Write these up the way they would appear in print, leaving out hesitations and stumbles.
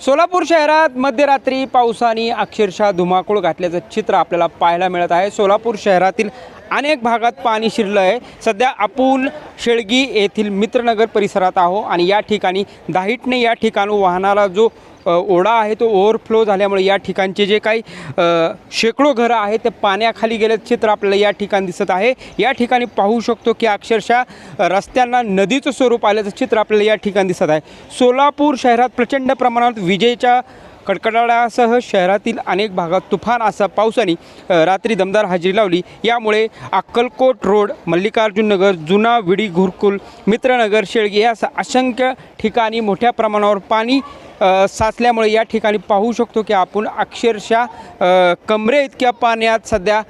सोलापूर शहरात मध्यरात्री पावसाने अक्षरशः धुमाकूळ घातल्याचं चित्र आपल्याला पाहायला मिळत आहे। सोलापूर शहरातील अनेक भागात पाणी शिरलं आहे। सध्या आपण शेळगी येथील मित्रनगर परिसरात आहोत आणि या ठिकाणी दाहिटने या ठिकाणी वाहणारा जो ओढा आहे तो ओव्हरफ्लो झाल्यामुळे या ठिकाणचे जे काही शेकडो घरं आहेत ते पाण्याखाली गेल्याचं चित्र आपल्याला या ठिकाणी दिसत आहे। या ठिकाणी पाहू शकतो की अक्षरशः रस्त्यांना नदीचं स्वरूप आल्याचं चित्र आपल्याला या ठिकाणी दिसत आहे। सोलापूर शहरात प्रचंड प्रमाणात विजेच्या कडकडाटासह शहरातील अनेक भागात तुफान असा पावसाने रात्री दमदार हजेरी लावली। यामुळे अक्कलकोट रोड, मल्लिकार्जुन नगर, जुना विडी, घुरकुल, मित्रनगर, शेळगी या असंख्य ठिकाणी मोठ्या प्रमाणावर पाणी साचल्यामुळे या ठिकाणी पाहू शकतो की आपण अक्षरशः कमरे इतक्या पाण्यात सध्या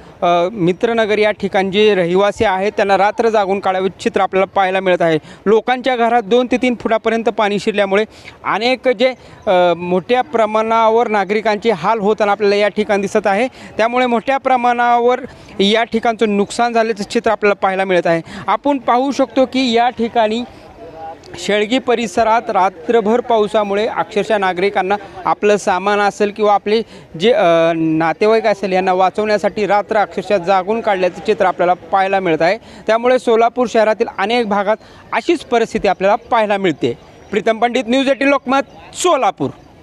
मित्रनगर या ठिकाणी जे रहिवासी आहेत त्यांना रात्र जागून काढावे चित्र आपल्याला पाहायला मिळत आहे। लोकांच्या घरात 2 ते 3 फुटापर्यंत पाणी शिरल्यामुळे अनेक जे मोठ्या प्रमाणावर नागरिकांचे हाल होताना आपल्याला या ठिकाणी दिसत आहे। त्यामुळे मोठ्या प्रमाणावर या ठिकाणचं नुकसान झाल्याचं चित्र आपल्याला पाहायला मिळत आहे। आपण पाहू शकतो की या ठिकाणी शेळगी परिसरात रात्रभर पावसामुळे अक्षरशः नागरिकांना आपलं सामान असेल किंवा आपले जे नातेवाईक असेल यांना वाचवण्यासाठी रात्र अक्षरशः जागून काढल्याचं चित्र आपल्याला पाहायला मिळत आहे। त्यामुळे सोलापूर शहरातील अनेक भागात अशीच परिस्थिती आपल्याला पाहायला मिळते। प्रीतम पंडित, न्यूज 18 लोकमत, सोलापूर।